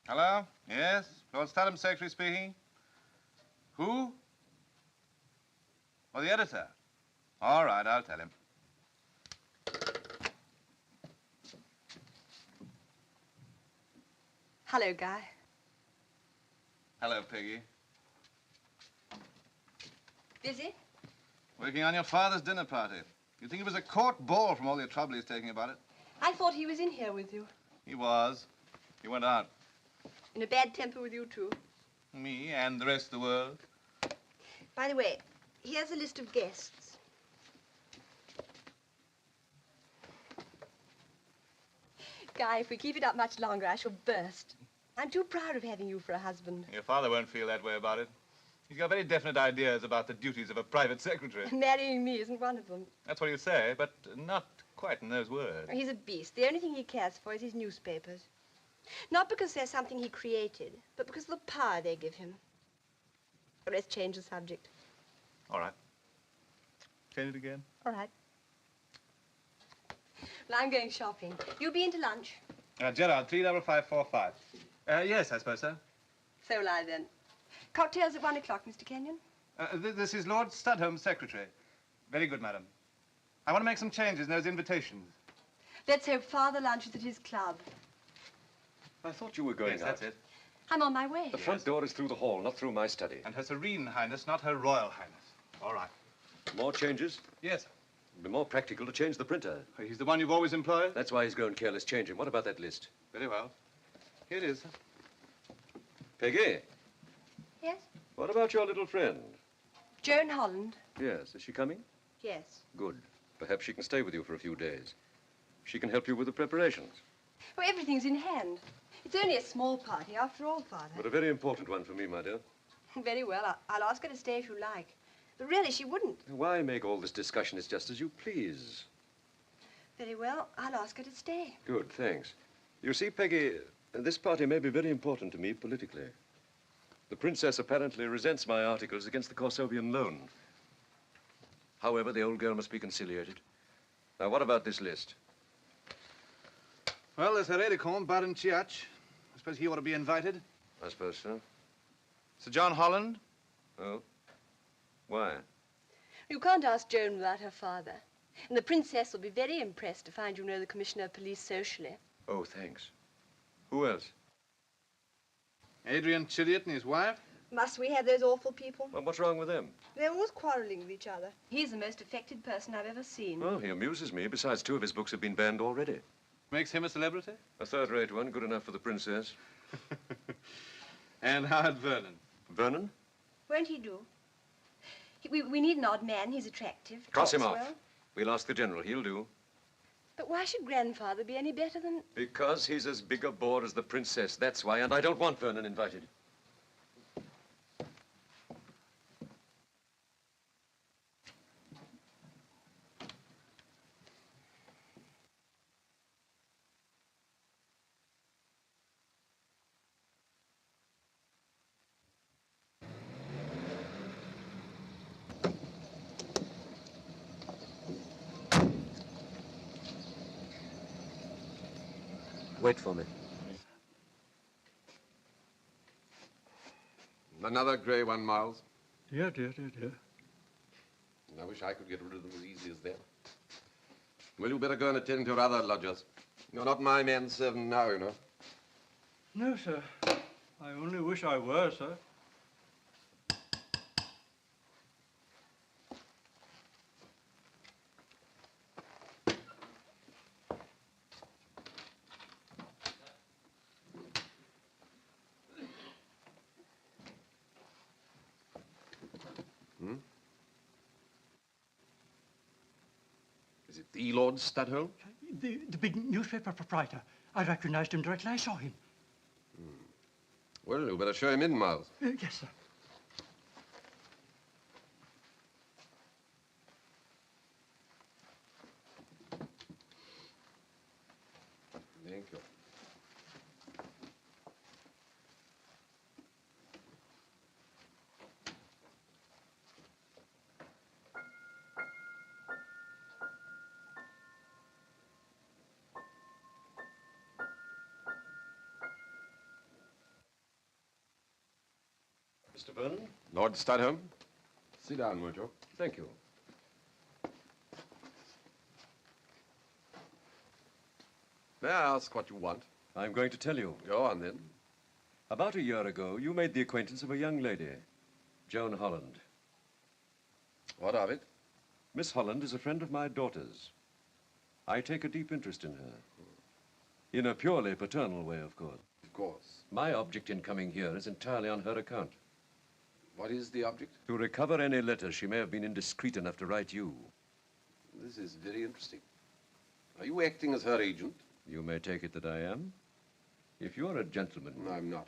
Hello? Yes? Lord Studham's secretary speaking? Who? Oh, the editor. All right, I'll tell him. Hello, Guy. Hello, Peggy. Busy? Working on your father's dinner party. You think it was a court ball from all the trouble he's taking about it? I thought he was in here with you. He was. He went out. In a bad temper with you, too. Me and the rest of the world. By the way, here's a list of guests. Guy, if we keep it up much longer, I shall burst. I'm too proud of having you for a husband. Your father won't feel that way about it. He's got very definite ideas about the duties of a private secretary. Marrying me isn't one of them. That's what he'll say, but not quite in those words. He's a beast. The only thing he cares for is his newspapers. Not because they're something he created, but because of the power they give him. Let's change the subject. All right. Change it again. All right. Well, I'm going shopping. You be into lunch. Gerard, 35545. Yes, I suppose so. So will I, then. Cocktails at 1 o'clock, Mr. Kenyon. This is Lord Studham's secretary. Very good, madam. I want to make some changes in those invitations. Let's hope Father lunches at his club. I thought you were going Yes, out. that's it. I'm on my way. The front door is through the hall, not through my study. And Her Serene Highness, not Her Royal Highness. All right. More changes? Yes. It'd be more practical to change the printer. He's the one you've always employed? That's why he's grown careless. Change him. What about that list? Very well. Here it is. Peggy, Yes? what about your little friend? Joan Holland. Yes, is she coming? Yes. Good. Perhaps she can stay with you for a few days. She can help you with the preparations. Well, everything's in hand. It's only a small party, after all, Father. But a very important one for me, my dear. Very well. I'll ask her to stay if you like. But really, she wouldn't. Why make all this discussion? It's just as you please. Very well. I'll ask her to stay. Good, thanks. You see, Peggy, this party may be very important to me politically. The princess apparently resents my articles against the Korsovian loan. However, the old girl must be conciliated. Now, what about this list? Well, there's Heredicon, Baron Chiach. I suppose he ought to be invited. I suppose so. Sir John Holland. Oh? Why? You can't ask Joan without her father. And the princess will be very impressed to find you know the Commissioner of Police socially. Oh, thanks. Who else? Adrian Chilliot and his wife. Must we have those awful people? Well, what's wrong with them? They're always quarreling with each other. He's the most affected person I've ever seen. Oh, he amuses me. Besides, 2 of his books have been banned already. Makes him a celebrity. A third-rate one, good enough for the princess. And Howard Vernon. Vernon? Won't he do? We need an odd man. He's attractive. Cross him talks off. well. We'll ask the general. He'll do. But why should grandfather be any better than... Because he's as big a bore as the princess. That's why, and I don't want Vernon invited. Wait for me. Another grey one, Miles. Dear. I wish I could get rid of them as easy as that. Well, you better go and attend to your other lodgers. You're not my manservant now, you know. No, sir. I only wish I were, sir. Is it the Lord Studholme? The big newspaper proprietor. I recognized him directly I saw him. Well, you better show him in, Miles. Yes, sir. Thank you. Mr. Vernon? Lord Studholme, sit down, won't you? Thank you. May I ask what you want? I'm going to tell you. Go on, then. About a year ago, you made the acquaintance of a young lady, Joan Holland. What of it? Miss Holland is a friend of my daughter's. I take a deep interest in her. In a purely paternal way, of course. Of course. My object in coming here is entirely on her account. What is the object? To recover any letters she may have been indiscreet enough to write you. This is very interesting. Are you acting as her agent? You may take it that I am. If you're a gentleman... No, I'm not.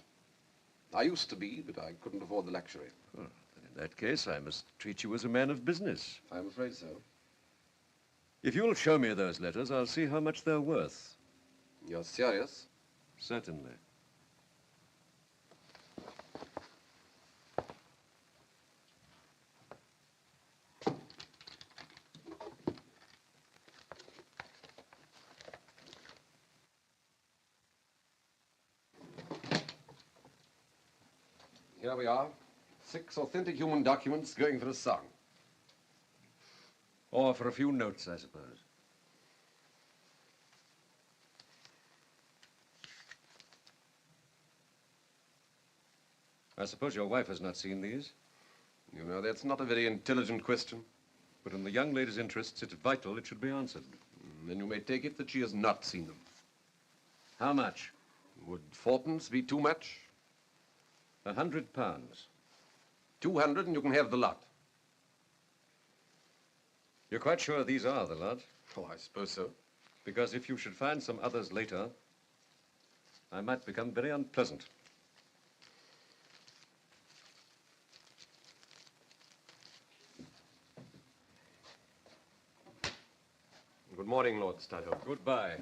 I used to be, but I couldn't afford the luxury. Well, then in that case, I must treat you as a man of business. I'm afraid so. If you'll show me those letters, I'll see how much they're worth. You're serious? Certainly. Here we are. 6 authentic human documents going for a song. Or for a few notes, I suppose. I suppose your wife has not seen these? You know, that's not a very intelligent question. But in the young lady's interests, it's vital it should be answered. Then you may take it that she has not seen them. How much? Would fourpence be too much? £100. 200 and you can have the lot. You're quite sure these are the lot? Oh, I suppose so. Because if you should find some others later, I might become very unpleasant. Good morning, Lord Studholme. Goodbye.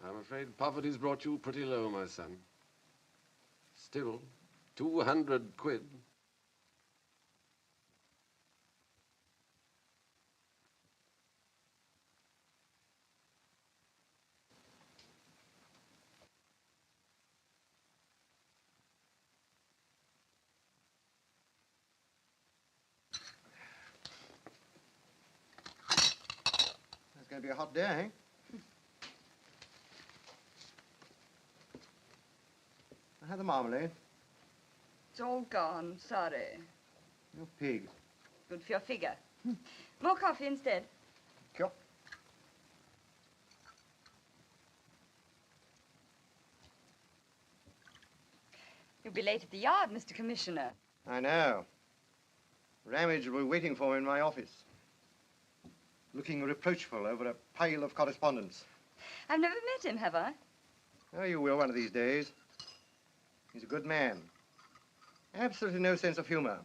I'm afraid poverty's brought you pretty low, my son. Still, 200 quid. It's going to be a hot day, eh? I had the marmalade. It's all gone, sorry. You pig. Good for your figure. More coffee instead. Sure. You'll be late at the yard, Mr. Commissioner. I know. Ramage will be waiting for me in my office, looking reproachful over a pile of correspondence. I've never met him, have I? Oh, you will one of these days. He's a good man. Absolutely no sense of humor.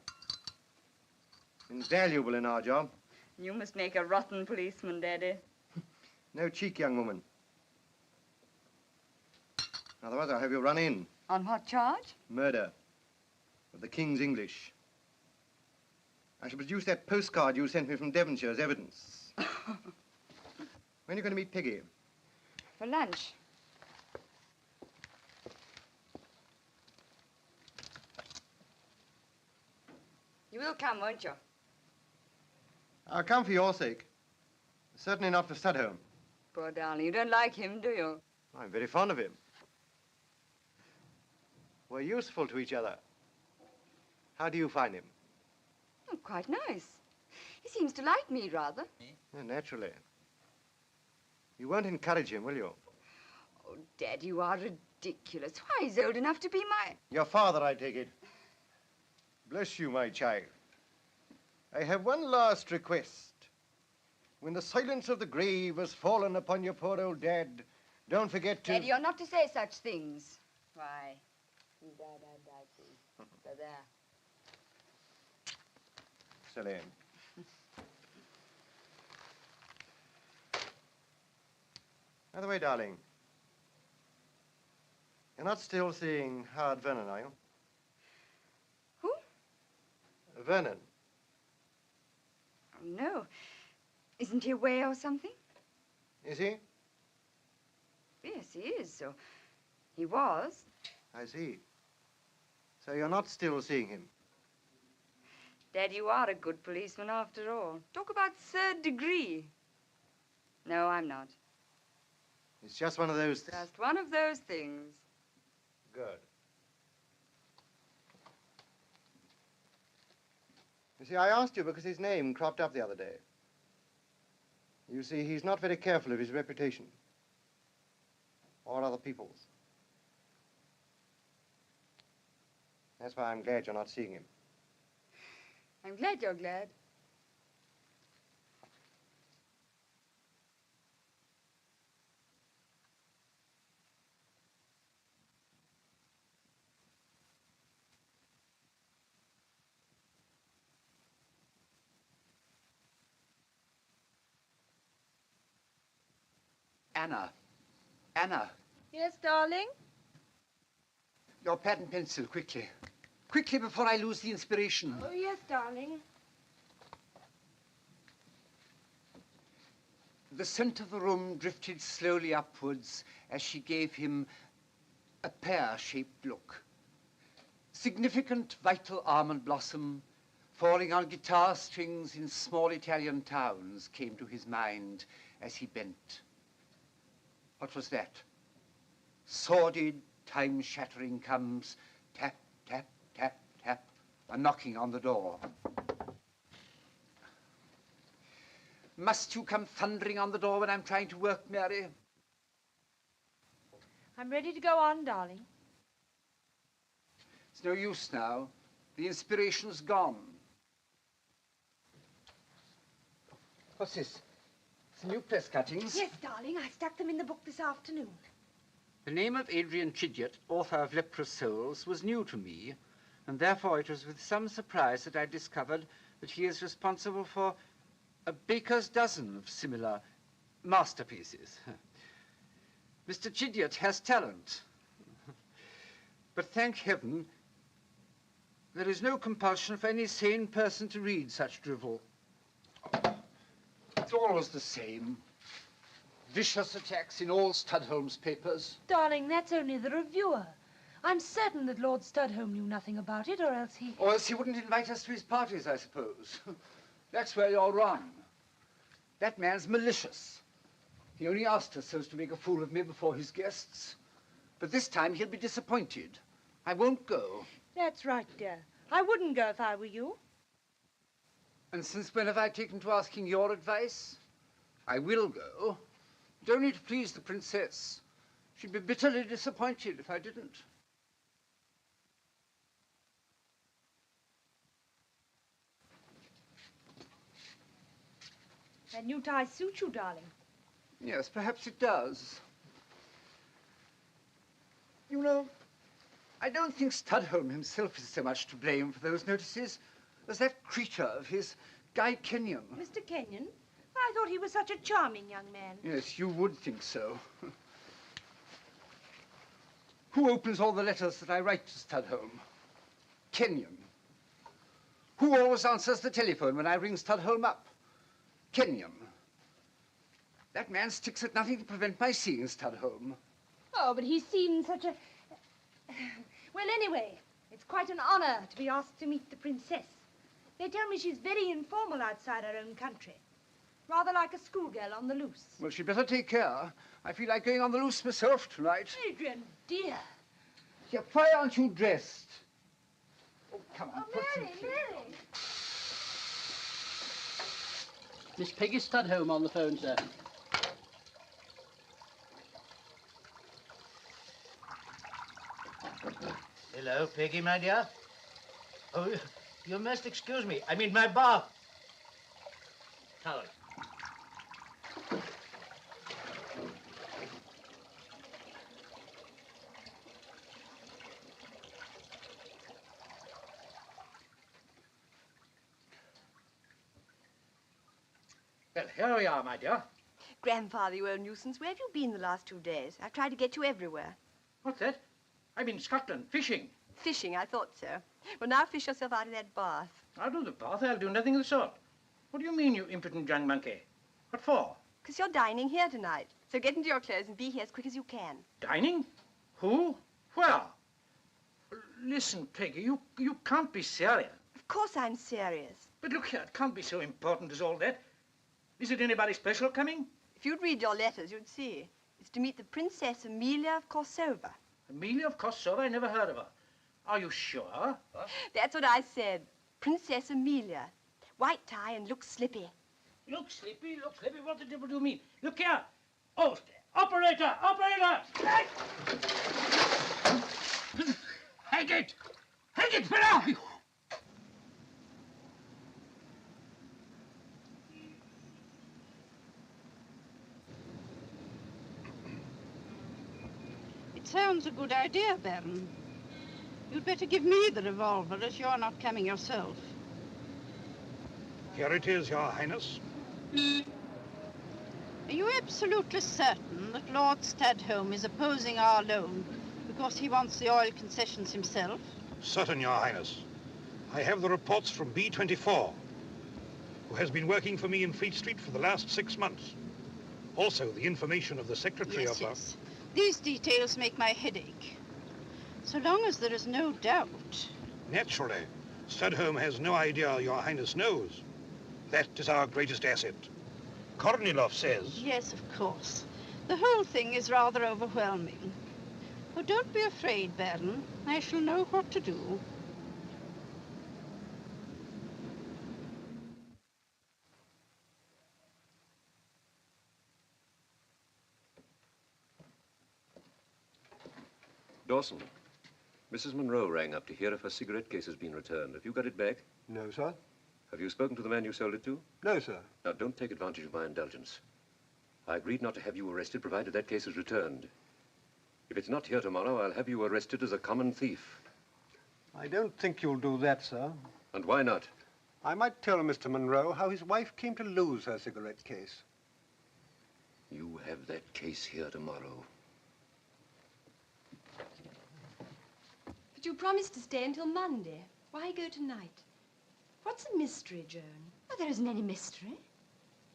Invaluable in our job. You must make a rotten policeman, Daddy. No cheek, young woman. Otherwise, I'll have you run in. On what charge? Murder of the King's English. I shall produce that postcard you sent me from Devonshire as evidence. When are you going to meet Peggy? For lunch. You will come, won't you? I'll come for your sake. Certainly not for Studholme. Poor darling, you don't like him, do you? I'm very fond of him. We're useful to each other. How do you find him? Oh, quite nice. He seems to like me, rather. Yeah, naturally. You won't encourage him, will you? Oh, Dad, you are ridiculous. Why, he's old enough to be my... Your father, I take it. Bless you, my child. I have one last request. When the silence of the grave has fallen upon your poor old dad, don't forget to... Daddy, you're not to say such things. Why? He died, I died too. So there. Silly. By the way, darling, you're not still seeing Howard Vernon, are you? Vernon. Oh, no. Isn't he away or something? Is he? Yes, he is. So he was. I see. So you're not still seeing him? Dad, you are a good policeman after all. Talk about third degree. No, I'm not. It's just one of those... Just one of those things. Good. You see, I asked you because his name cropped up the other day. You see, he's not very careful of his reputation. Or other people's. That's why I'm glad you're not seeing him. I'm glad you're glad. Anna. Anna. Yes, darling? Your pad and pencil, quickly. Quickly before I lose the inspiration. Oh, yes, darling. The scent of the room drifted slowly upwards as she gave him a pear-shaped look. Significant, vital almond blossom falling on guitar strings in small Italian towns came to his mind as he bent. What was that? Sordid, time-shattering comes, tap, tap, tap, tap, a knocking on the door. Must you come thundering on the door when I'm trying to work, Mary? I'm ready to go on, darling. It's no use now. The inspiration's gone. What's this? Some new press cuttings? Yes, darling. I stuck them in the book this afternoon. The name of Adrian Chidgett, author of Leprous Souls, was new to me, and therefore it was with some surprise that I discovered that he is responsible for a baker's dozen of similar masterpieces. Mr. Chidgett has talent. But thank heaven, there is no compulsion for any sane person to read such drivel. It's always the same. Vicious attacks in all Studholme's papers. Darling, that's only the reviewer. I'm certain that Lord Studholme knew nothing about it, or else he... Or else he wouldn't invite us to his parties, I suppose. That's where you're wrong. That man's malicious. He only asked us so as to make a fool of me before his guests. But this time he'll be disappointed. I won't go. That's right, dear. I wouldn't go if I were you. And since when have I taken to asking your advice? I will go. But only to please the princess. She'd be bitterly disappointed if I didn't. That new tie suits you, darling. Yes, perhaps it does. You know, I don't think Studholme himself is so much to blame for those notices as that creature of his, Guy Kenyon. Mr. Kenyon? I thought he was such a charming young man. Yes, you would think so. Who opens all the letters that I write to Studholme? Kenyon. Who always answers the telephone when I ring Studholme up? Kenyon. That man sticks at nothing to prevent my seeing Studholme. Oh, but he seemed such a... Well, anyway, it's quite an honor to be asked to meet the princess. They tell me she's very informal outside her own country. Rather like a schoolgirl on the loose. Well, she'd better take care. I feel like going on the loose myself tonight. Adrian, dear. Yeah, why aren't you dressed? Oh, come on. Oh, Mary, Mary. Miss Peggy Studholme on the phone, sir. Hello, Peggy, my dear. Oh, you must excuse me. I'm in my bath. Towel. Well, here we are, my dear. Grandfather, you old nuisance, where have you been the last 2 days? I've tried to get you everywhere. What's that? I'm in Scotland, fishing. Fishing, I thought so. Well, now fish yourself out of that bath. Out of the bath? I'll do nothing of the sort. What do you mean, you impudent young monkey? What for? Because you're dining here tonight. So get into your clothes and be here as quick as you can. Dining? Who? Where? Listen, Peggy, you can't be serious. Of course I'm serious. But look here, it can't be so important as all that. Is it anybody special coming? If you'd read your letters, you'd see. It's to meet the Princess Amelia of Korsova. Amelia of Korsova? I never heard of her. Are you sure? Huh? That's what I said. Princess Amelia. White tie and looks slippy. Look slippy, look slippy. What the devil do you mean? Look here. Oh, operator, operator! Hang it! Hang it, fella! It sounds a good idea, Baron. You'd better give me the revolver, as you're not coming yourself. Here it is, Your Highness. Are you absolutely certain that Lord Stadholm is opposing our loan because he wants the oil concessions himself? Certain, Your Highness. I have the reports from B24, who has been working for me in Fleet Street for the last 6 months. Also, the information of the secretary of the... Yes. These details make my head ache. So long as there is no doubt. Naturally. Stadholm has no idea Your Highness knows. That is our greatest asset. Kornilov says... Yes, of course. The whole thing is rather overwhelming. Oh, don't be afraid, Baron. I shall know what to do. Dawson, Mrs. Monroe rang up to hear if her cigarette case has been returned. Have you got it back? No, sir. Have you spoken to the man you sold it to? No, sir. Now, don't take advantage of my indulgence. I agreed not to have you arrested, provided that case is returned. If it's not here tomorrow, I'll have you arrested as a common thief. I don't think you'll do that, sir. And why not? I might tell Mr. Monroe how his wife came to lose her cigarette case. You have that case here tomorrow. But you promised to stay until Monday. Why go tonight? What's the mystery, Joan? Oh, there isn't any mystery.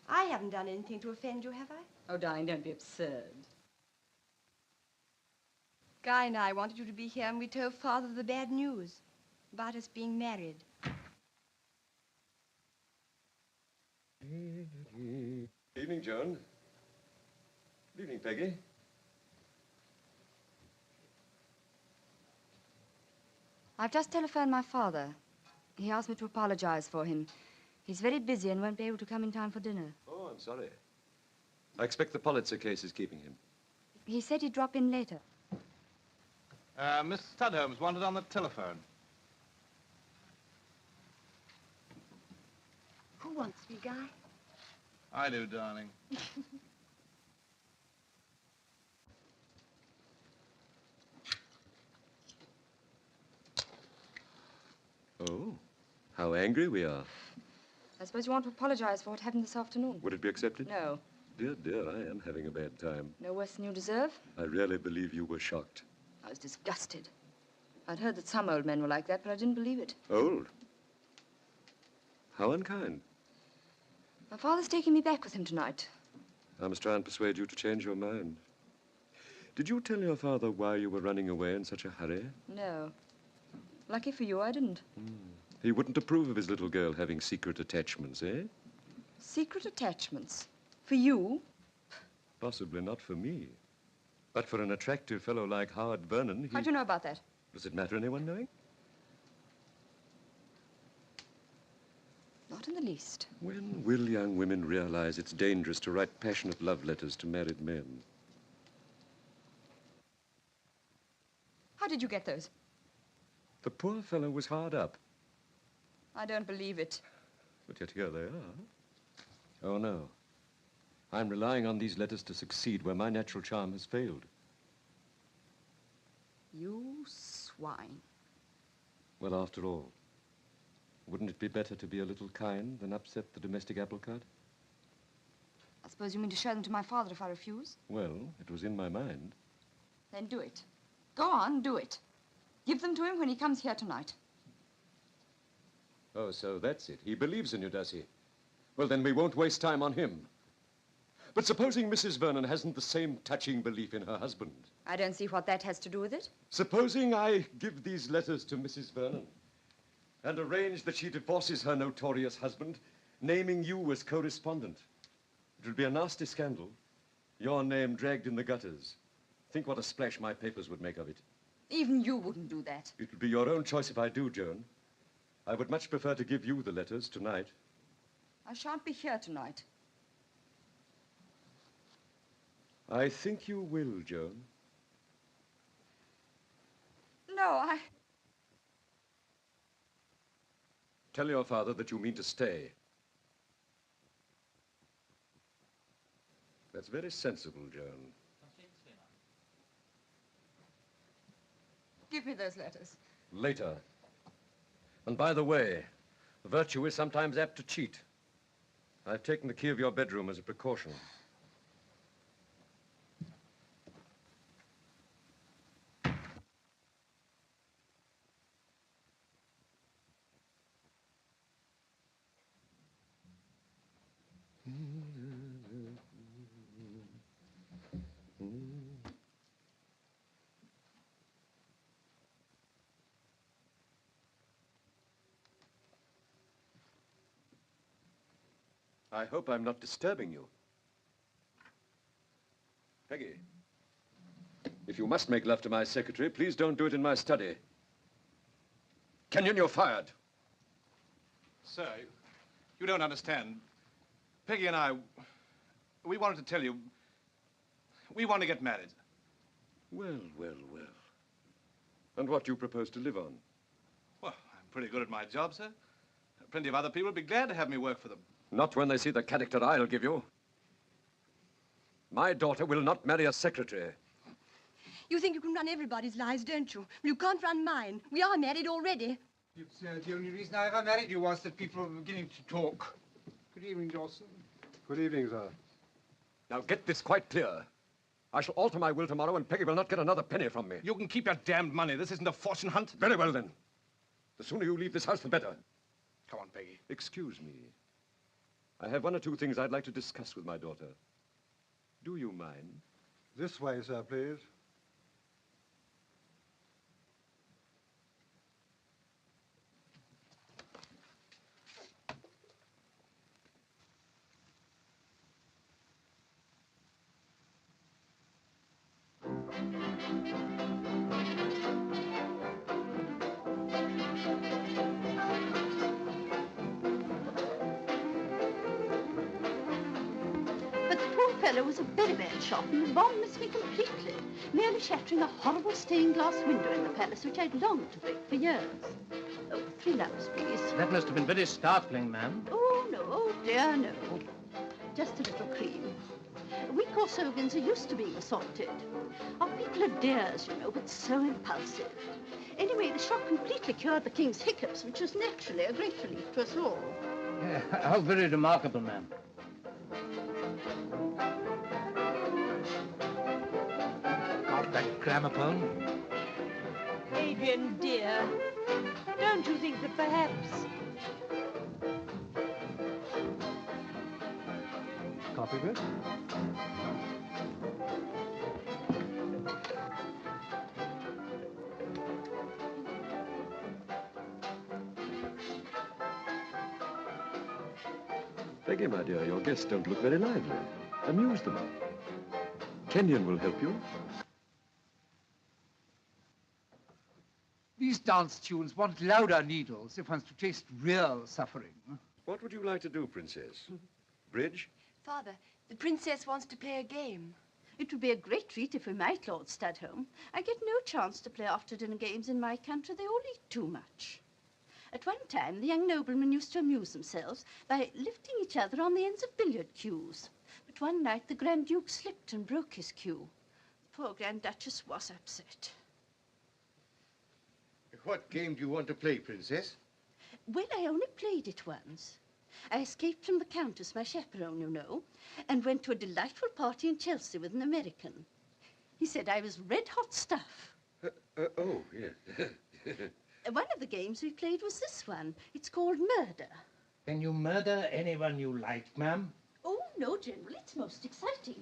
I haven't done anything to offend you, have I? Oh, darling, don't be absurd. Guy and I wanted you to be here, and we told Father the bad news about us being married. Evening, Joan. Good evening, Peggy. I've just telephoned my father. He asked me to apologize for him. He's very busy and won't be able to come in time for dinner. Oh, I'm sorry. I expect the Politzer case is keeping him. He said he'd drop in later. Miss Stadholm's wanted on the telephone. Who wants me, Guy? I do, darling. Oh, how angry we are. I suppose you want to apologize for what happened this afternoon. Would it be accepted? No. Dear, dear, I am having a bad time. No worse than you deserve? I really believe you were shocked. I was disgusted. I'd heard that some old men were like that, but I didn't believe it. Old? How unkind. My father's taking me back with him tonight. I must try and persuade you to change your mind. Did you tell your father why you were running away in such a hurry? No. Lucky for you, I didn't. He wouldn't approve of his little girl having secret attachments, eh? Secret attachments? For you? Possibly not for me. But for an attractive fellow like Howard Vernon, he... How do you know about that? Does it matter anyone knowing? Not in the least. When will young women realize it's dangerous to write passionate love letters to married men? How did you get those? The poor fellow was hard up. I don't believe it. But yet here they are. Oh, no. I'm relying on these letters to succeed where my natural charm has failed. You swine. Well, after all, wouldn't it be better to be a little kind than upset the domestic apple cart? I suppose you mean to show them to my father if I refuse? Well, it was in my mind. Then do it. Go on, do it. Give them to him when he comes here tonight. Oh, so that's it. He believes in you, does he? Well, then we won't waste time on him. But supposing Mrs. Vernon hasn't the same touching belief in her husband. I don't see what that has to do with it. Supposing I give these letters to Mrs. Vernon and arrange that she divorces her notorious husband, naming you as correspondent. It would be a nasty scandal. Your name dragged in the gutters. Think what a splash my papers would make of it. Even you wouldn't do that. It would be your own choice if I do, Joan. I would much prefer to give you the letters tonight. I shan't be here tonight. I think you will, Joan. No, Tell your father that you mean to stay. That's very sensible, Joan. Give me those letters. Later. And by the way, virtue is sometimes apt to cheat. I've taken the key of your bedroom as a precaution. I hope I'm not disturbing you. Peggy, if you must make love to my secretary, please don't do it in my study. Kenyon, you're fired. Sir, you don't understand. Peggy and I, we wanted to tell you, we want to get married. Well, well, well. And what do you propose to live on? Well, I'm pretty good at my job, sir. Plenty of other people would be glad to have me work for them. Not when they see the character I'll give you. My daughter will not marry a secretary. You think you can run everybody's lives, don't you? Well, you can't run mine. We are married already. It's the only reason I ever married you was that people were beginning to talk. Good evening, Dawson. Good evening, sir. Now get this quite clear. I shall alter my will tomorrow and Peggy will not get another penny from me. You can keep your damned money. This isn't a fortune hunt. Very well, then. The sooner you leave this house, the better. Come on, Peggy. Excuse me. I have one or two things I'd like to discuss with my daughter. Do you mind? This way, sir, please. Fellow was a very bad shot, and the bomb missed me completely, nearly shattering a horrible stained glass window in the palace, which I'd longed to break for years. Oh, 3 lamps, please. That must have been very startling, ma'am. Oh, no, oh, dear, no. Just a little cream. We Corsovians are used to being assaulted. Our people are dears, you know, but so impulsive. Anyway, the shock completely cured the king's hiccups, which was naturally a great relief to us all. How very remarkable, ma'am. Got that gramophone? Adrian, dear, don't you think that perhaps... Copy this? Peggy, my dear, your guests don't look very lively. Amuse them. Kenyon will help you. These dance tunes want louder needles if one's to taste real suffering. What would you like to do, Princess? Bridge? Father, the princess wants to play a game. It would be a great treat if we might, Lord Studholme. I get no chance to play after-dinner games in my country. They all eat too much. At one time, the young noblemen used to amuse themselves by lifting each other on the ends of billiard cues. But one night, the Grand Duke slipped and broke his cue. The poor Grand Duchess was upset. What game do you want to play, Princess? Well, I only played it once. I escaped from the Countess, my chaperone, you know, and went to a delightful party in Chelsea with an American. He said I was red-hot stuff. Oh, yes. One of the games we played was this one. It's called Murder. Can you murder anyone you like, ma'am? Oh, no, General, it's most exciting.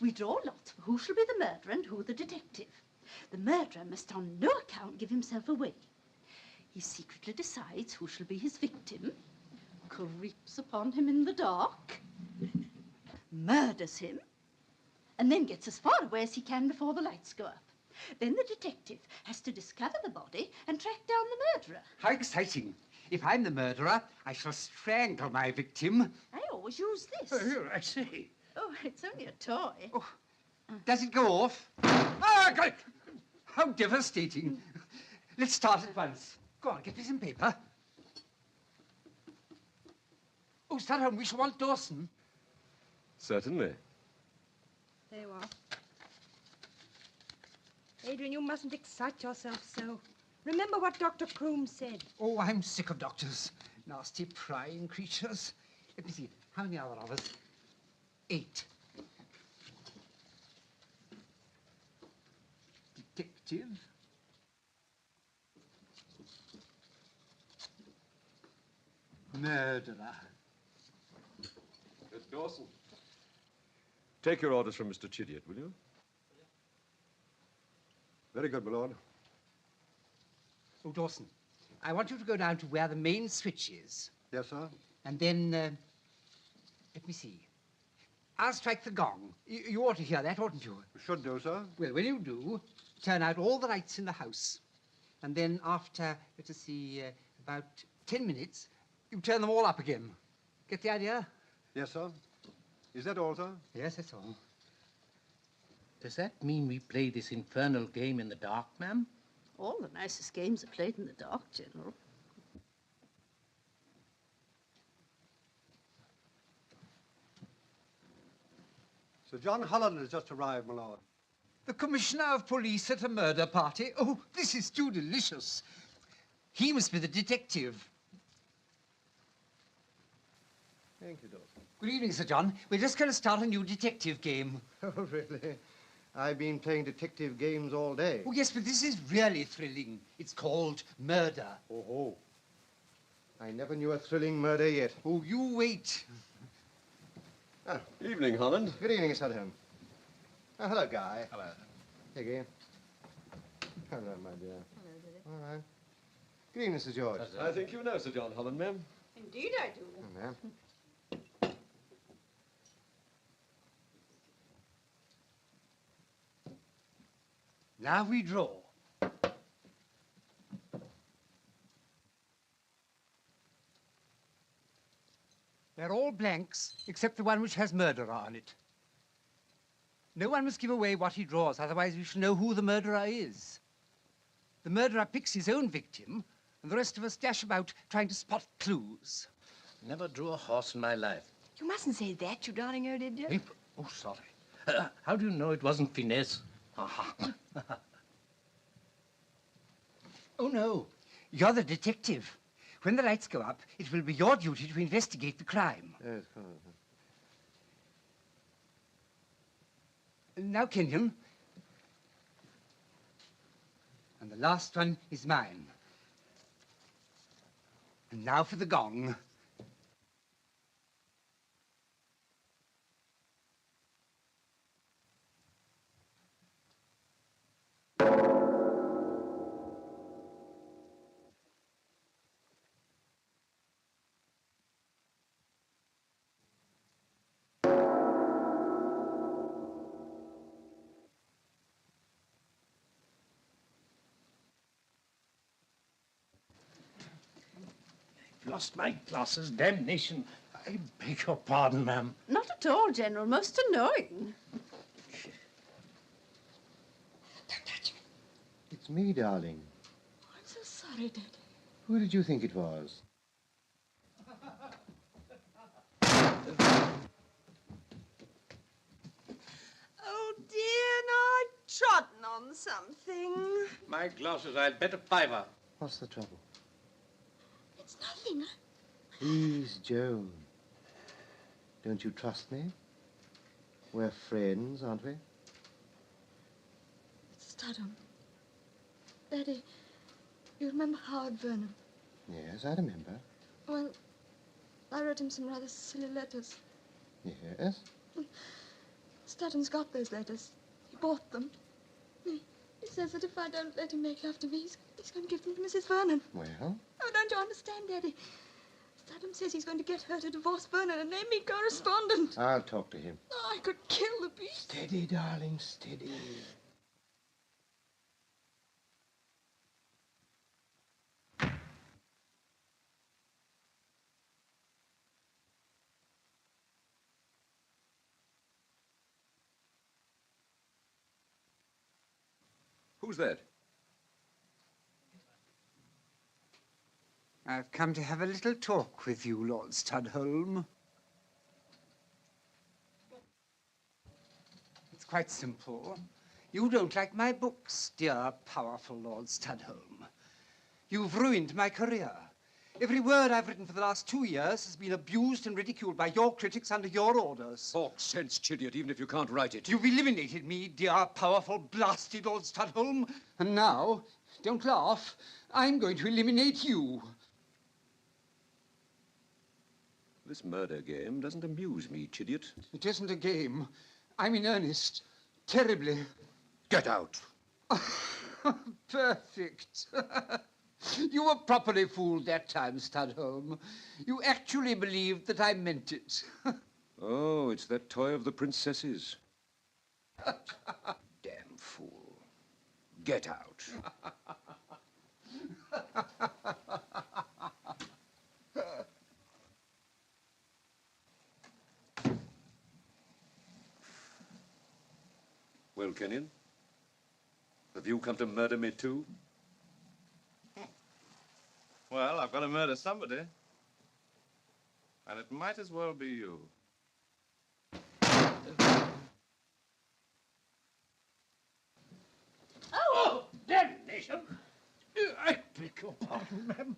We draw lots for who shall be the murderer and who the detective. The murderer must on no account give himself away. He secretly decides who shall be his victim, creeps upon him in the dark, murders him, and then gets as far away as he can before the lights go up. Then the detective has to discover the body and track down the murderer. How exciting. If I'm the murderer, I shall strangle my victim. I always use this. Oh, here, I see. Oh, it's only a toy. Oh, does it go off? Ah, God! How devastating. Let's start at once. Go on, get me some paper. Oh, Studholme, we shall want Dawson. Certainly. There you are. Adrian, you mustn't excite yourself so. Remember what Dr. Croom said. Oh, I'm sick of doctors. Nasty, prying creatures. Let me see. How many are there of us? 8. Detective. Murderer. Dawson. Take your orders from Mr. Chidiout, will you? Very good, my lord. Oh, Dawson, I want you to go down to where the main switch is. Yes, sir. And then, let me see. I'll strike the gong. You ought to hear that, oughtn't you? Should do, sir. Well, when you do, turn out all the lights in the house. And then after, let us see, about 10 minutes, you turn them all up again. Get the idea? Yes, sir. Is that all, sir? Yes, that's all. Does that mean we play this infernal game in the dark, ma'am? All the nicest games are played in the dark, General. Sir John Holland has just arrived, my lord. The Commissioner of Police at a murder party? Oh, this is too delicious. He must be the detective. Thank you, Dawson. Good evening, Sir John. We're just going to start a new detective game. Oh, really? I've been playing detective games all day. Oh, yes, but this is really thrilling. It's called Murder. Oh. I never knew a thrilling murder yet. Oh, you wait. Ah. Evening, Holland. Good evening, Studholme. Oh, hello, Guy. Hello. Peggy. Hello, my dear. Hello, Diddy. All right. Good evening, Mrs. George. I think you know Sir John Holland, ma'am. Indeed I do. Oh, ma'am. Now we draw. They're all blanks, except the one which has murderer on it. No one must give away what he draws, otherwise we shall know who the murderer is. The murderer picks his own victim, and the rest of us dash about trying to spot clues. Never drew a horse in my life. You mustn't say that, you darling old idiot. Oh, sorry. How do you know it wasn't finesse? Oh, no. You're the detective. When the lights go up, it will be your duty to investigate the crime. Yes, of course. Now, Kenyon. And the last one is mine. And now for the gong. Lost my glasses, damnation. I beg your pardon, ma'am. Not at all, General. Most annoying. It's me, darling. I'm so sorry, Daddy. Who did you think it was? Oh, dear, now I've trodden on something. My glasses, I'll bet a fiver. What's the trouble? It's nothing. Please, Joan. Don't you trust me? We're friends, aren't we? Studholme. Daddy, You remember Howard Vernon? Yes, I remember. Well, I wrote him some rather silly letters. Yes? Stutton's got those letters. He bought them. He says that if I don't let him make love to me, he's going to give them to Mrs. Vernon. Well? Oh, don't you understand, Daddy? Stutton says he's going to get her to divorce Vernon and name me correspondent. I'll talk to him. Oh, I could kill the beast. Steady, darling, steady. Who's that? I've come to have a little talk with you, Lord Studholme. It's quite simple. You don't like my books, dear, powerful Lord Studholme. You've ruined my career. Every word I've written for the last 2 years has been abused and ridiculed by your critics under your orders. Talk sense, Chilliot, even if you can't write it. You've eliminated me, dear, powerful, blasted Lord Studholme. And now, don't laugh, I'm going to eliminate you. This murder game doesn't amuse me, Chilliot. It isn't a game. I'm in earnest. Terribly. Get out. Perfect. You were properly fooled that time, Studholme. You actually believed that I meant it. Oh, it's that toy of the princess's. Damn fool. Get out. Well, Kenyon, have you come to murder me too? Well, I've got to murder somebody. And it might as well be you. Oh, damnation! I beg your pardon, ma'am.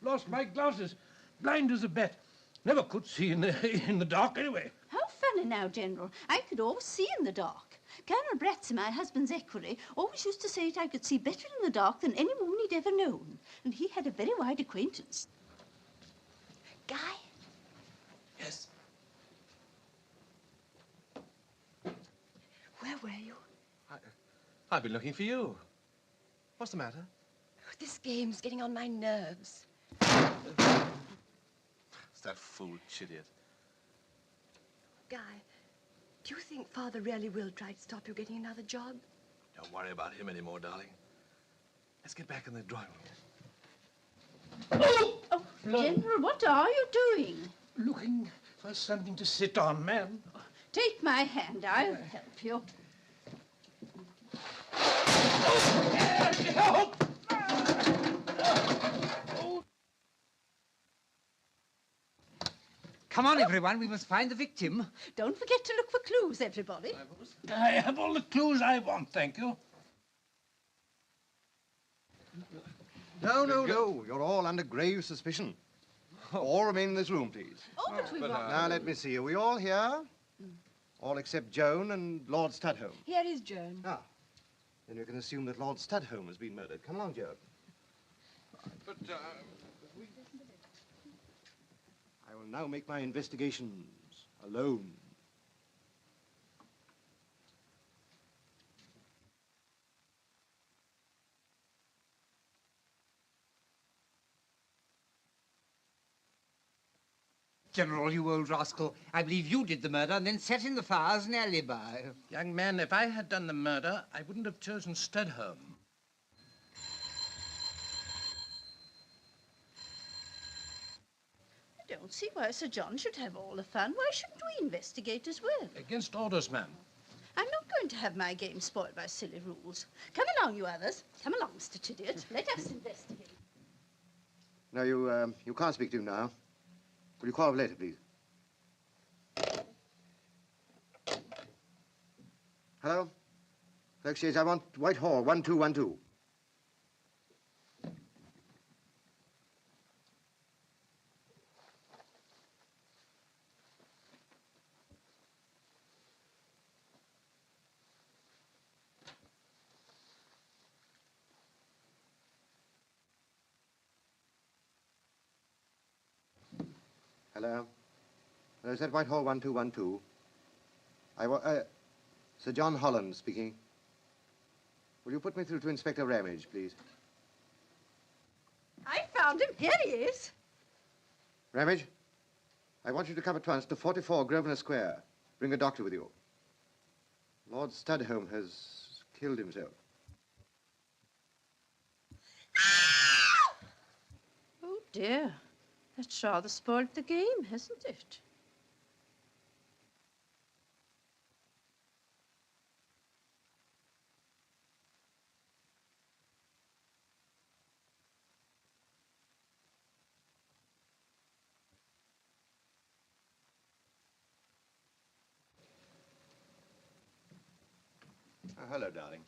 Lost my glasses. Blind as a bat. Never could see in the dark anyway. How funny now, General. I could always see in the dark. Colonel Bratzy, my husband's equerry, always used to say that I could see better in the dark than any woman he'd ever known. And he had a very wide acquaintance. Guy? Yes. Where were you? I've been looking for you. What's the matter? This game's getting on my nerves. It's that fool, Chilliot. Guy, do you think Father really will try to stop you getting another job? Don't worry about him anymore, darling. Let's get back in the drawing room. Oh, General, what are you doing? Looking for something to sit on, ma'am. Take my hand. I'll help you. Help! Come on, everyone, we must find the victim. Don't forget to look for clues, everybody. I have all the clues I want, thank you. No. You're all under grave suspicion. All remain in this room, please. Oh, but we want... Now, let me see. Are we all here? All except Joan and Lord Studholme. Here is Joan. Ah. Then we can assume that Lord Studholme has been murdered. Come along, Joan. But, I will now make my investigations alone. General, you old rascal, I believe you did the murder and then set in the fire as an alibi. Young man, if I had done the murder, I wouldn't have chosen Studholme. I don't see why Sir John should have all the fun. Why shouldn't we investigate as well? Against orders, ma'am. I'm not going to have my game spoiled by silly rules. Come along, you others. Come along, Mr. Chilliot. Let us investigate. No, you can't speak to him now. Will you call up later, please? Hello? Folks, yes, I want Whitehall, 1212. Hello? Hello, is that Whitehall 1212? Sir John Holland speaking. Will you put me through to Inspector Ramage, please? I found him. Here he is. Ramage, I want you to come at once to 44 Grosvenor Square. Bring a doctor with you. Lord Studholme has killed himself. Oh, dear. That's rather spoiled the game, hasn't it? Oh, hello, darling.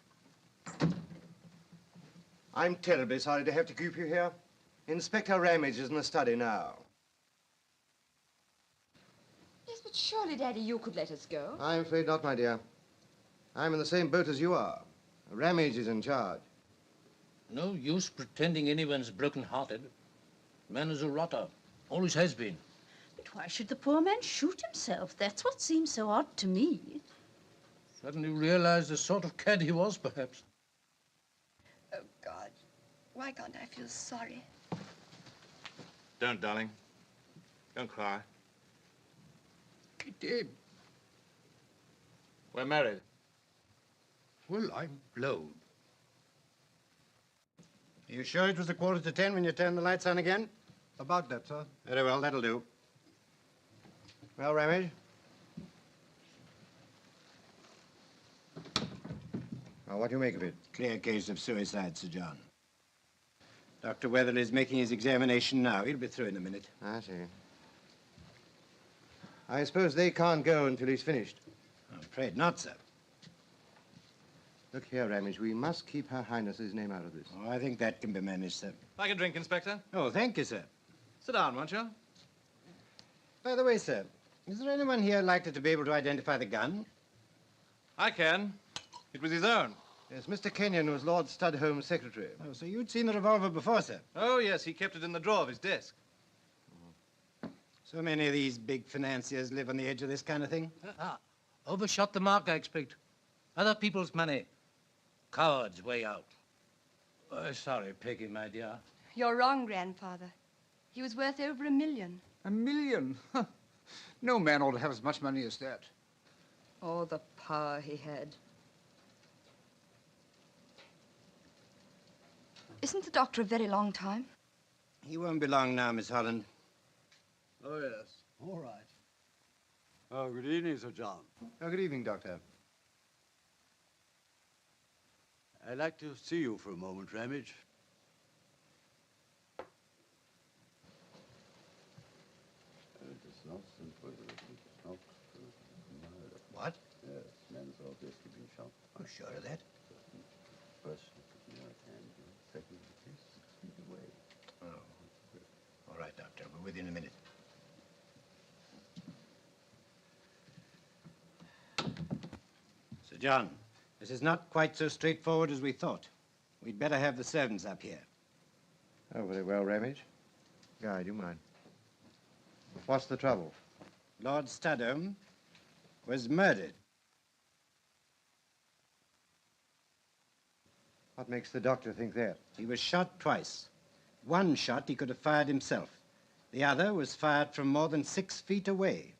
I'm terribly sorry to have to keep you here. Inspector Ramage is in the study now. Yes, but surely, Daddy, you could let us go. I'm afraid not, my dear. I'm in the same boat as you are. Ramage is in charge. No use pretending anyone's broken-hearted. Man is a rotter. Always has been. But why should the poor man shoot himself? That's what seems so odd to me. Suddenly realized the sort of cad he was, perhaps. Oh, God. Why can't I feel sorry? Don't, darling. Don't cry. He did. We're married. Well, I'm blowed. Are you sure it was 9:45 when you turned the lights on again? About that, sir. Very well, that'll do. Well, Ramage? Now, what do you make of it? Clear case of suicide, Sir John. Dr. Weatherly is making his examination now. He'll be through in a minute. I see. I suppose they can't go until he's finished. I'm afraid not, sir. Look here, Ramage, we must keep Her Highness's name out of this. Oh, I think that can be managed, sir. Like a drink, Inspector? Oh, thank you, sir. Sit down, won't you? By the way, sir, is there anyone here likely to be able to identify the gun? I can. It was his own. Yes, Mr. Kenyon was Lord Studholme's secretary. Oh, so you'd seen the revolver before, sir? Oh, yes, he kept it in the drawer of his desk. So many of these big financiers live on the edge of this kind of thing. Overshot the mark, I expect. Other people's money. Cowards way out. Sorry, Peggy, my dear. You're wrong, Grandfather. He was worth over $1 million. $1 million? No man ought to have as much money as that. Oh, the power he had. Isn't the doctor a very long time? He won't be long now, Miss Holland. Oh, yes. All right. Oh, good evening, Sir John. Oh, good evening, Doctor. I'd like to see you for a moment, Ramage. What? Yes, men are obviously being shot. I'm sure of that. First, near hand, second, 6 feet away. Oh. All right, Doctor. We're with you in a minute. Sir John, this is not quite so straightforward as we thought. We'd better have the servants up here. Oh, very well, Ramage. Guy, do you mind? What's the trouble? Lord Studholme was murdered. What makes the doctor think that? He was shot twice. One shot he could have fired himself. The other was fired from more than 6 feet away.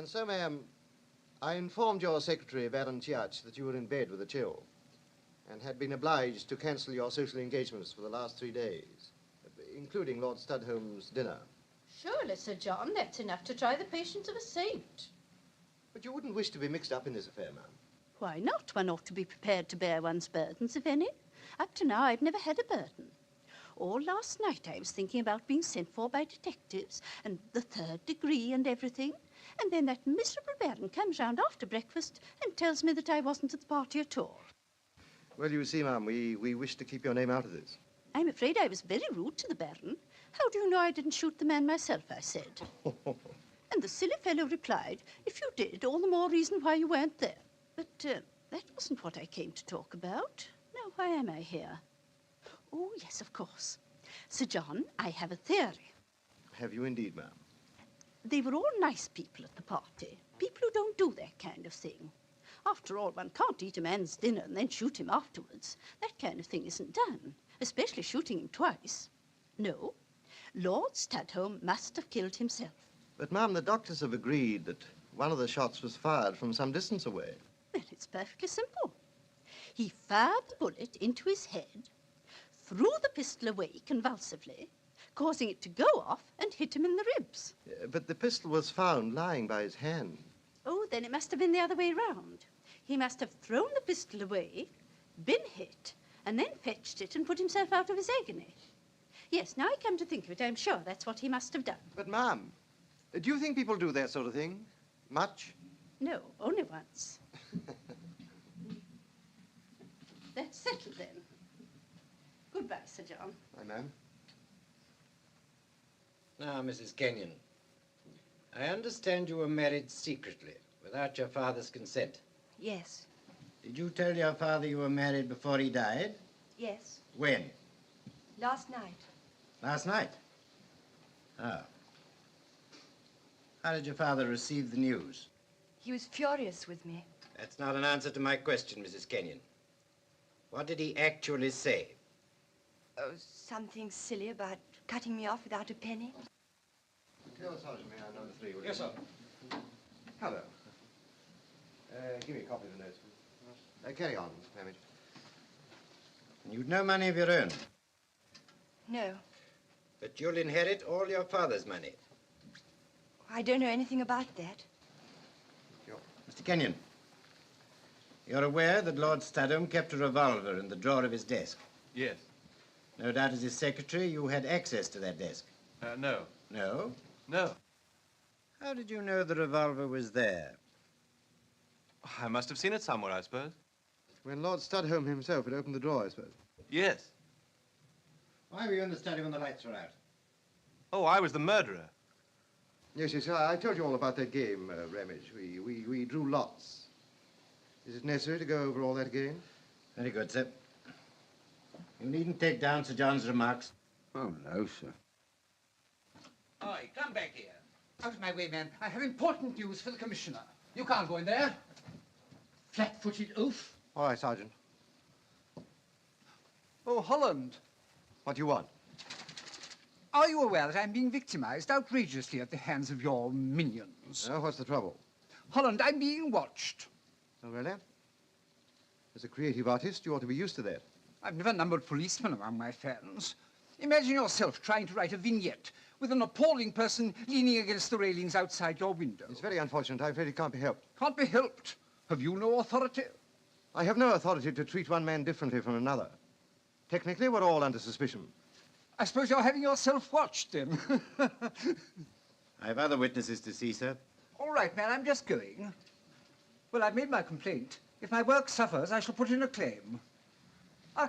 And so, ma'am, I informed your secretary, Baron Chiach, that you were in bed with a chill and had been obliged to cancel your social engagements for the last 3 days, including Lord Studholme's dinner. Surely, Sir John, that's enough to try the patience of a saint. But you wouldn't wish to be mixed up in this affair, ma'am. Why not? One ought to be prepared to bear one's burdens, if any. Up to now, I've never had a burden. All last night I was thinking about being sent for by detectives and the 3rd degree and everything. And then that miserable Baron comes round after breakfast and tells me that I wasn't at the party at all. Well, you see, ma'am, we wish to keep your name out of this. I'm afraid I was very rude to the Baron. How do you know I didn't shoot the man myself, I said. And the silly fellow replied, if you did, all the more reason why you weren't there. But that wasn't what I came to talk about. Now, why am I here? Oh, yes, of course. Sir John, I have a theory. Have you indeed, ma'am? They were all nice people at the party. People who don't do that kind of thing. After all, one can't eat a man's dinner and then shoot him afterwards. That kind of thing isn't done, especially shooting him twice. No, Lord Studholme must have killed himself. But, ma'am, the doctors have agreed that one of the shots was fired from some distance away. Well, it's perfectly simple. He fired the bullet into his head, threw the pistol away convulsively, causing it to go off and hit him in the ribs. But the pistol was found lying by his hand. Oh, then it must have been the other way round. He must have thrown the pistol away, been hit, and then fetched it and put himself out of his agony. Yes, now I come to think of it, I'm sure that's what he must have done. But, ma'am, do you think people do that sort of thing? Much? No, only once. That's settled then. Goodbye, Sir John. Bye, ma'am. Now, Mrs. Kenyon, I understand you were married secretly, without your father's consent. Yes. Did you tell your father you were married before he died? Yes. When? Last night. Last night? Oh. How did your father receive the news? He was furious with me. That's not an answer to my question, Mrs. Kenyon. What did he actually say? Oh, something silly about cutting me off without a penny. Tell the sergeant, may I, number 3, will you? Yes, sir. Hello. Give me a copy of the notes, please. Carry on, Mr. Pamage. You've no money of your own. No. But you'll inherit all your father's money. I don't know anything about that. Mr. Kenyon, you're aware that Lord Studholme kept a revolver in the drawer of his desk? Yes. No doubt as his secretary, you had access to that desk? No. No? No. How did you know the revolver was there? I must have seen it somewhere, I suppose. When Lord Studholme himself had opened the drawer, I suppose. Yes. Why were you in the study when the lights were out? Oh, I was the murderer. Yes, yes, I told you all about that game, Ramage. We drew lots. Is it necessary to go over all that again? Very good, sir. You needn't take down Sir John's remarks. Oh, no, sir. Oi, come back here. Out of my way, man. I have important news for the commissioner. You can't go in there. Flat-footed oaf. All right, Sergeant. Oh, Holland. What do you want? Are you aware that I'm being victimized outrageously at the hands of your minions? Oh, what's the trouble? Holland, I'm being watched. Oh, really? As a creative artist, you ought to be used to that. I've never numbered policemen among my fans. Imagine yourself trying to write a vignette with an appalling person leaning against the railings outside your window. It's very unfortunate. I'm afraid it can't be helped. Can't be helped. Have you no authority? I have no authority to treat one man differently from another. Technically, we're all under suspicion. I suppose you're having yourself watched, then. I have other witnesses to see, sir. All right, man, I'm just going. Well, I've made my complaint. If my work suffers, I shall put in a claim.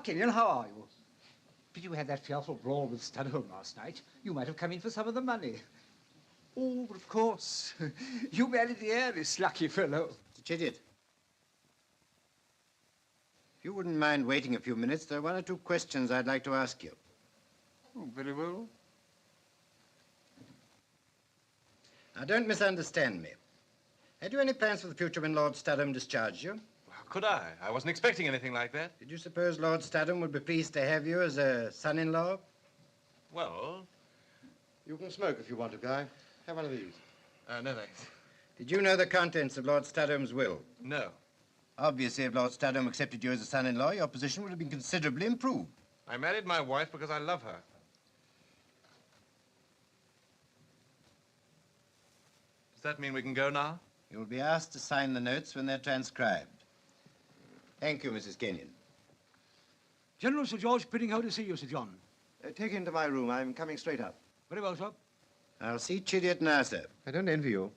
Kenyon, how are you? Did you have that fearful brawl with Studholme last night? You might have come in for some of the money. Oh, but of course. You married the heiress, lucky fellow. Mr. Chidget. If you wouldn't mind waiting a few minutes, there are one or two questions I'd like to ask you. Oh, very well. Now, don't misunderstand me. Had you any plans for the future when Lord Studholme discharged you? How could I? I wasn't expecting anything like that. Did you suppose Lord Studholme would be pleased to have you as a son-in-law? Well... You can smoke if you want to, Guy. Have one of these. No, thanks. Did you know the contents of Lord Studholme's will? No. Obviously, if Lord Studholme accepted you as a son-in-law, your position would have been considerably improved. I married my wife because I love her. Does that mean we can go now? You'll be asked to sign the notes when they're transcribed. Thank you, Mrs. Kenyon. General Sir George Piddinghoe to see you, Sir John. Take him to my room. I'm coming straight up. Very well, sir. I'll see Chidiock now, sir. I don't envy you.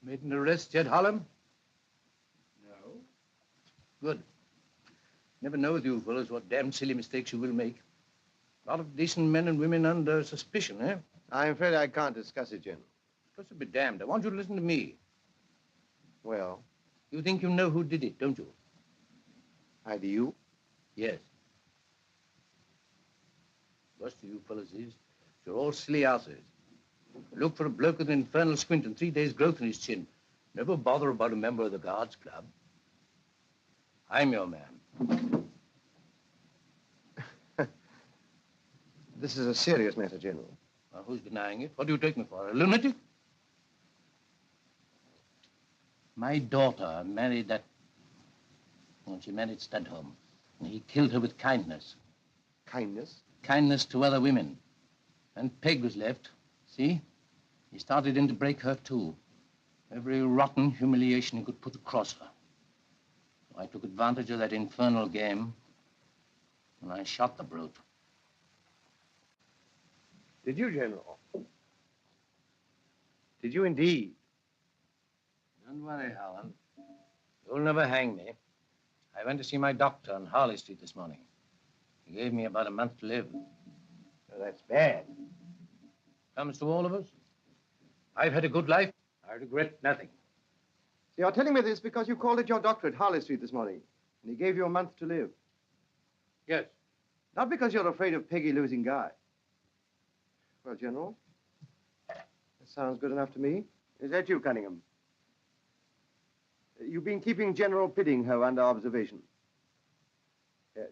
Made an arrest yet, Harlem? No. Good. Never know with you fellows what damn silly mistakes you will make. A lot of decent men and women under suspicion, eh? I'm afraid I can't discuss it, General. Supposed to be damned. I want you to listen to me. Well? You think you know who did it, don't you? Either you? Yes. Worst of you fellows is, you're all silly asses. Look for a bloke with an infernal squint and 3 days' growth in his chin. Never bother about a member of the Guards Club. I'm your man. This is a serious matter, General. Well, who's denying it? What do you take me for, a lunatic? My daughter married that... Well, she married Studholme, and he killed her with kindness. Kindness? Kindness to other women. And Peg was left. See? He started in to break her, too. Every rotten humiliation he could put across her. So I took advantage of that infernal game, and I shot the brute. Did you, General? Did you indeed? Don't worry, Howland. You'll never hang me. I went to see my doctor on Harley Street this morning. He gave me about a month to live. Well, that's bad. Comes to all of us. I've had a good life. I regret nothing. You're telling me this because you called at your doctor at Harley Street this morning, and he gave you a month to live. Yes. Not because you're afraid of Peggy losing Guy. Well, General, that sounds good enough to me. Is that you, Cunningham? You've been keeping General Piddinghoe under observation.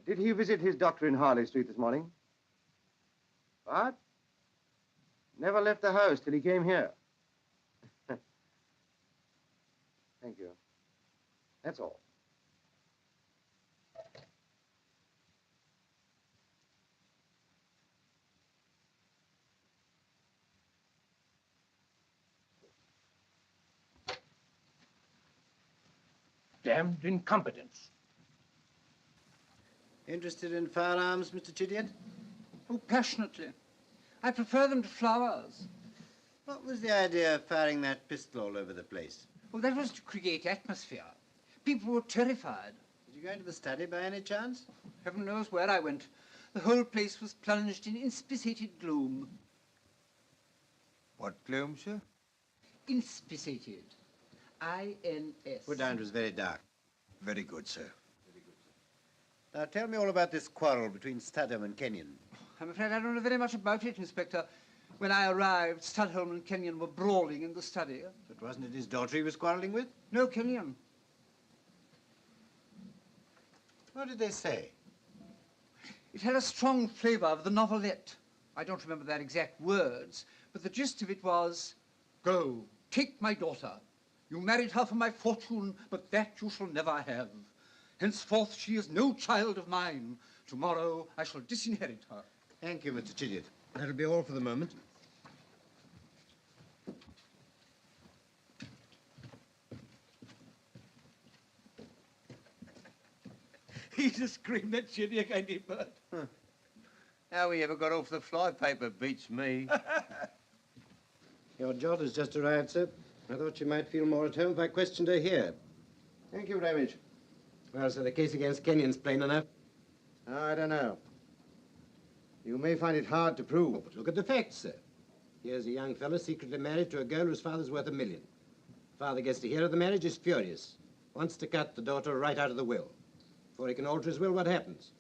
Did he visit his doctor in Harley Street this morning? What? Never left the house till he came here. Thank you. That's all. Damned incompetence. Interested in firearms, Mr. Chidiock? Oh, passionately. I prefer them to flowers. What was the idea of firing that pistol all over the place? Oh, that was to create atmosphere. People were terrified. Did you go into the study by any chance? Heaven knows where I went. The whole place was plunged in inspissated gloom. What gloom, sir? Inspissated. I-N-S. Whodunit was very dark. Very good, sir. Now, tell me all about this quarrel between Studholme and Kenyon. I'm afraid I don't know very much about it, Inspector. When I arrived, Studholme and Kenyon were brawling in the study. But wasn't it his daughter he was quarreling with? No, Kenyon. What did they say? It had a strong flavour of the novelette. I don't remember their exact words, but the gist of it was, "Go, take my daughter. You married her for my fortune, but that you shall never have. Henceforth she is no child of mine. Tomorrow I shall disinherit her." Thank you, Mr. Chidiock. That'll be all for the moment. He just screamed at Chidiock, ain't he, Bert? How he ever got off the flypaper beats me. Your daughter's just arrived, sir. I thought she might feel more at home if I questioned her here. Thank you, Ramage. Well, so the case against Kenyon's plain enough? I don't know. You may find it hard to prove. Oh, but look at the facts, sir. Here's a young fellow secretly married to a girl whose father's worth $1 million. Father gets to hear of the marriage, is furious. Wants to cut the daughter right out of the will. Before he can alter his will, what happens?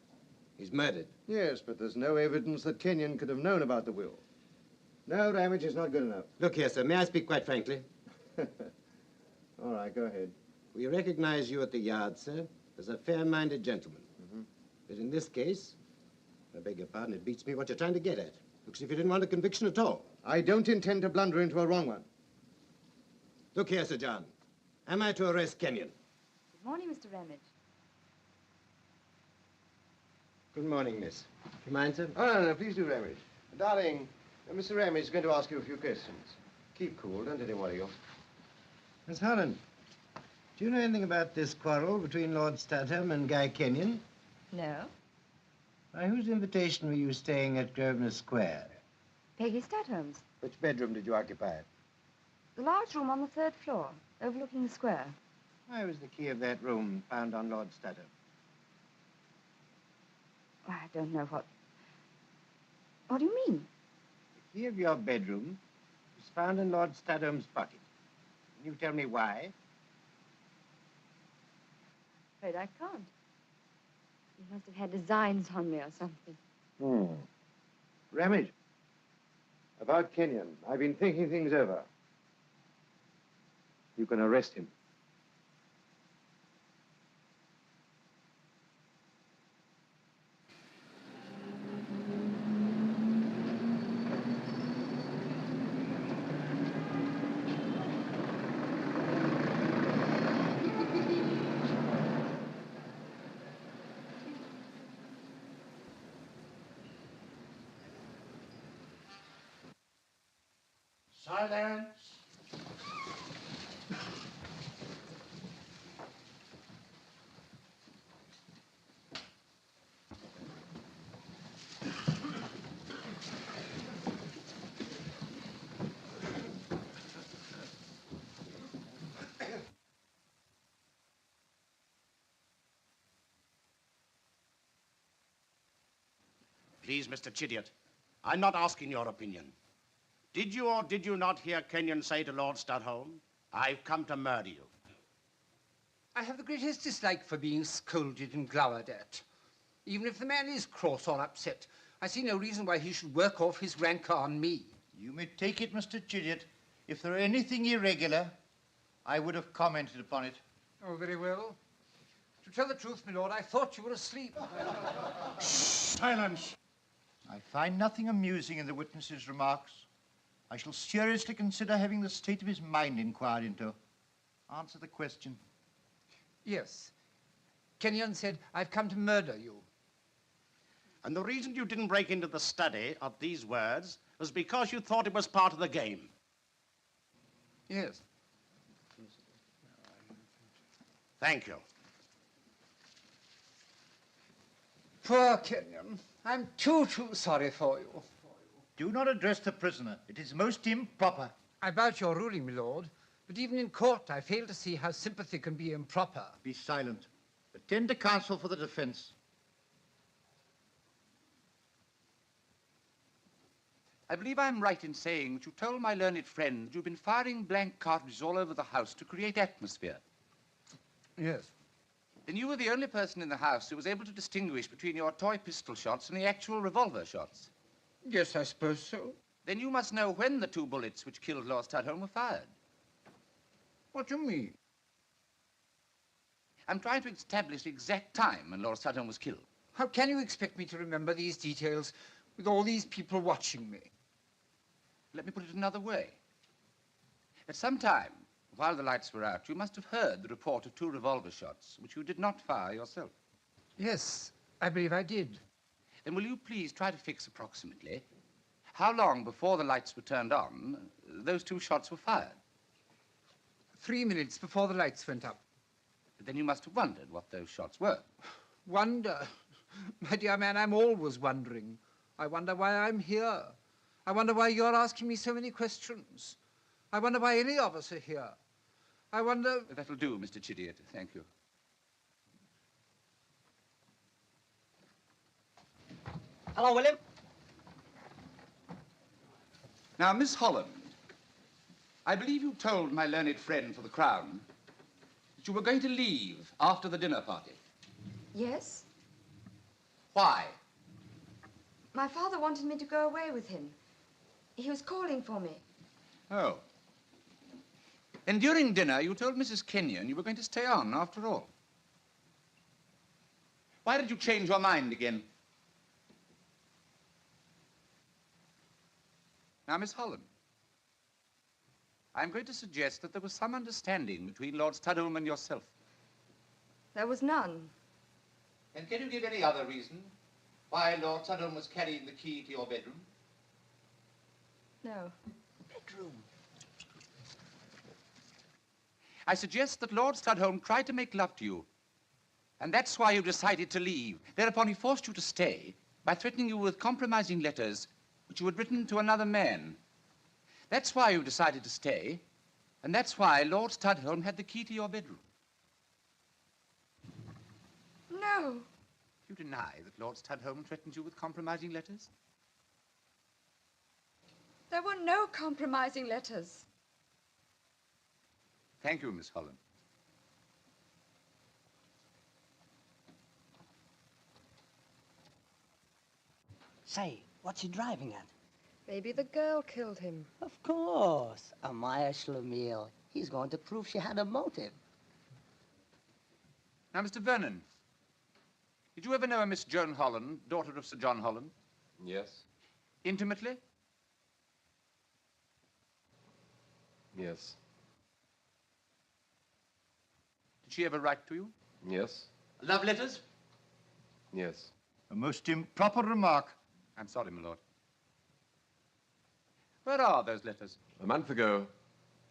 He's murdered. Yes, but there's no evidence that Kenyon could have known about the will. No, Ramage is not good enough. Look here, sir, may I speak quite frankly? All right, go ahead. We recognize you at the yard, sir, as a fair-minded gentleman. But in this case, I beg your pardon, it beats me what you're trying to get at. Looks as if you didn't want a conviction at all. I don't intend to blunder into a wrong one. Look here, Sir John. Am I to arrest Kenyon? Good morning, Mr. Ramage. Good morning, miss. Do you mind, sir? Oh, no, please do, Ramage. Darling, Mr. Ramage is going to ask you a few questions. Keep cool, don't let him worry you. Miss Holland, do you know anything about this quarrel between Lord Studholme and Guy Kenyon? No. By whose invitation were you staying at Grosvenor Square? Peggy Studholme's. Which bedroom did you occupy? The large room on the 3rd floor, overlooking the square. Why was the key of that room found on Lord Studholme? I don't know what... What do you mean? The key of your bedroom was found in Lord Studholme's pocket. Can you tell me why? Afraid I can't. He must have had designs on me or something. Ramage, about Kenyon, I've been thinking things over. You can arrest him. Silence. Please, Mr. Chidiock, I'm not asking your opinion. Did you or did you not hear Kenyon say to Lord Studholme, "I've come to murder you"? I have the greatest dislike for being scolded and glowered at. Even if the man is cross or upset, I see no reason why he should work off his rancor on me. You may take it, Mr. Chidiock. If there were anything irregular, I would have commented upon it. Oh, very well. To tell the truth, my lord, I thought you were asleep. Silence! I find nothing amusing in the witness's remarks. I shall seriously consider having the state of his mind inquired into. Answer the question. Yes. Kenyon said, "I've come to murder you." And the reason you didn't break into the study of these words was because you thought it was part of the game. Yes. Thank you. Poor Kenyon. I'm too sorry for you. Do not address the prisoner. It is most improper. I vouch your ruling, my lord, but even in court I fail to see how sympathy can be improper. Be silent. Attend to counsel for the defense. I believe I'm right in saying that you told my learned friend that you've been firing blank cartridges all over the house to create atmosphere. Yes. Then you were the only person in the house who was able to distinguish between your toy pistol shots and the actual revolver shots. Yes, I suppose so. Then you must know when the 2 bullets which killed Lord Studholme were fired. What do you mean? I'm trying to establish the exact time when Lord Studholme was killed. How can you expect me to remember these details with all these people watching me? Let me put it another way. At some time, while the lights were out, you must have heard the report of 2 revolver shots, which you did not fire yourself. Yes, I believe I did. Then will you please try to fix approximately how long before the lights were turned on those 2 shots were fired? 3 minutes before the lights went up. But then you must have wondered what those shots were. Wonder? My dear man, I'm always wondering. I wonder why I'm here. I wonder why you're asking me so many questions. I wonder why any of us are here. I wonder... That'll do, Mr. Chidiock. Thank you. Hello, William. Now, Miss Holland, I believe you told my learned friend for the Crown that you were going to leave after the dinner party. Yes? Why? My father wanted me to go away with him. He was calling for me. Oh. And during dinner, you told Mrs. Kenyon you were going to stay on after all. Why did you change your mind again? Now, Miss Holland, I'm going to suggest that there was some understanding between Lord Studholme and yourself. There was none. And can you give any other reason why Lord Studholme was carrying the key to your bedroom? No. Bedroom. I suggest that Lord Studholme tried to make love to you, and that's why you decided to leave. Thereupon he forced you to stay by threatening you with compromising letters which you had written to another man. That's why you decided to stay, and that's why Lord Studholme had the key to your bedroom. No. You deny that Lord Studholme threatened you with compromising letters? There were no compromising letters. Thank you, Miss Holland. Say, what's he driving at? Maybe the girl killed him. Of course. Amaya Schlemiel. He's going to prove she had a motive. Now, Mr. Vernon, did you ever know a Miss Joan Holland, daughter of Sir John Holland? Yes. Intimately? Yes. Did she ever write to you? Yes. Love letters? Yes. A most improper remark. I'm sorry, my lord. Where are those letters? A month ago,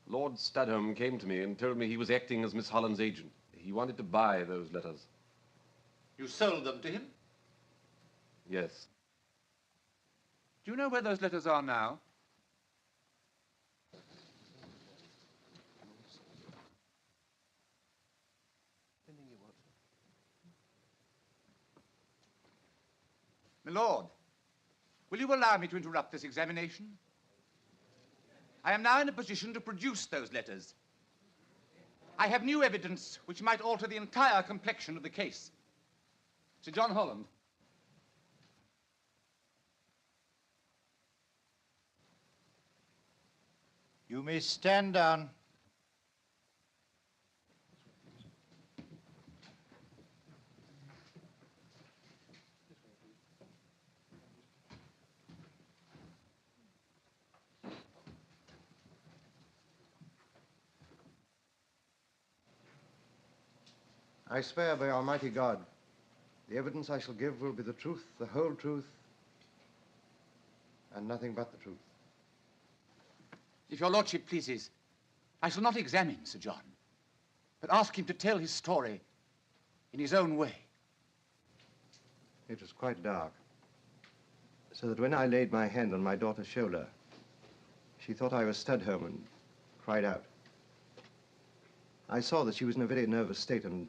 Lord Studholme came to me and told me he was acting as Miss Holland's agent. He wanted to buy those letters. You sold them to him? Yes. Do you know where those letters are now? My lord, will you allow me to interrupt this examination? I am now in a position to produce those letters. I have new evidence which might alter the entire complexion of the case. Sir John Holland. You may stand down. I swear by Almighty God, the evidence I shall give will be the truth, the whole truth, and nothing but the truth. If your lordship pleases, I shall not examine Sir John, but ask him to tell his story in his own way. It was quite dark, so that when I laid my hand on my daughter's shoulder, she thought I was Studholme and cried out. I saw that she was in a very nervous state, and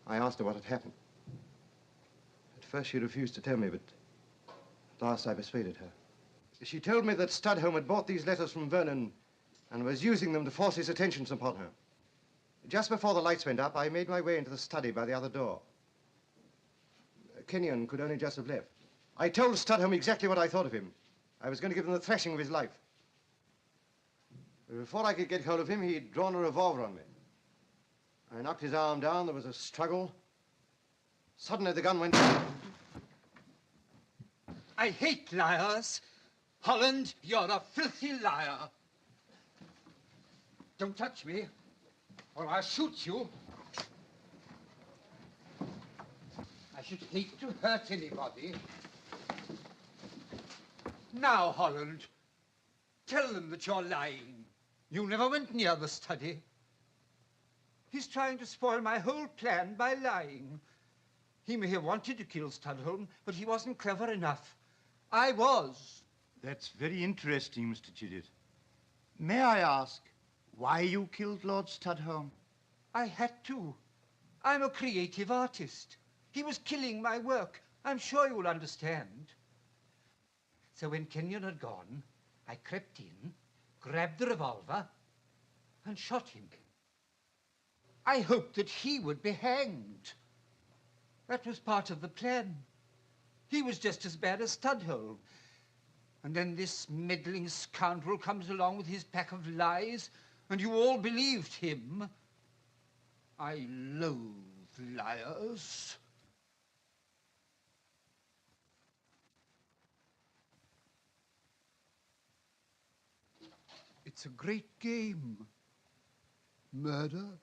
I asked her what had happened. At first she refused to tell me, but at last I persuaded her. She told me that Studholme had bought these letters from Vernon and was using them to force his attentions upon her. Just before the lights went up, I made my way into the study by the other door. Kenyon could only just have left. I told Studholme exactly what I thought of him. I was going to give him the thrashing of his life. But before I could get hold of him, he'd drawn a revolver on me. I knocked his arm down. There was a struggle. Suddenly, the gun went... I hate liars. Holland, you're a filthy liar. Don't touch me, or I'll shoot you. I should hate to hurt anybody. Now, Holland, tell them that you're lying. You never went near the study. He's trying to spoil my whole plan by lying. He may have wanted to kill Studholme, but he wasn't clever enough. I was. That's very interesting, Mr. Chidiock. May I ask why you killed Lord Studholme? I had to. I'm a creative artist. He was killing my work. I'm sure you'll understand. So when Kenyon had gone, I crept in, grabbed the revolver, and shot him. I hoped that he would be hanged. That was part of the plan. He was just as bad as Studholme. And then this meddling scoundrel comes along with his pack of lies And you all believed him. I loathe liars. It's a great game. Murder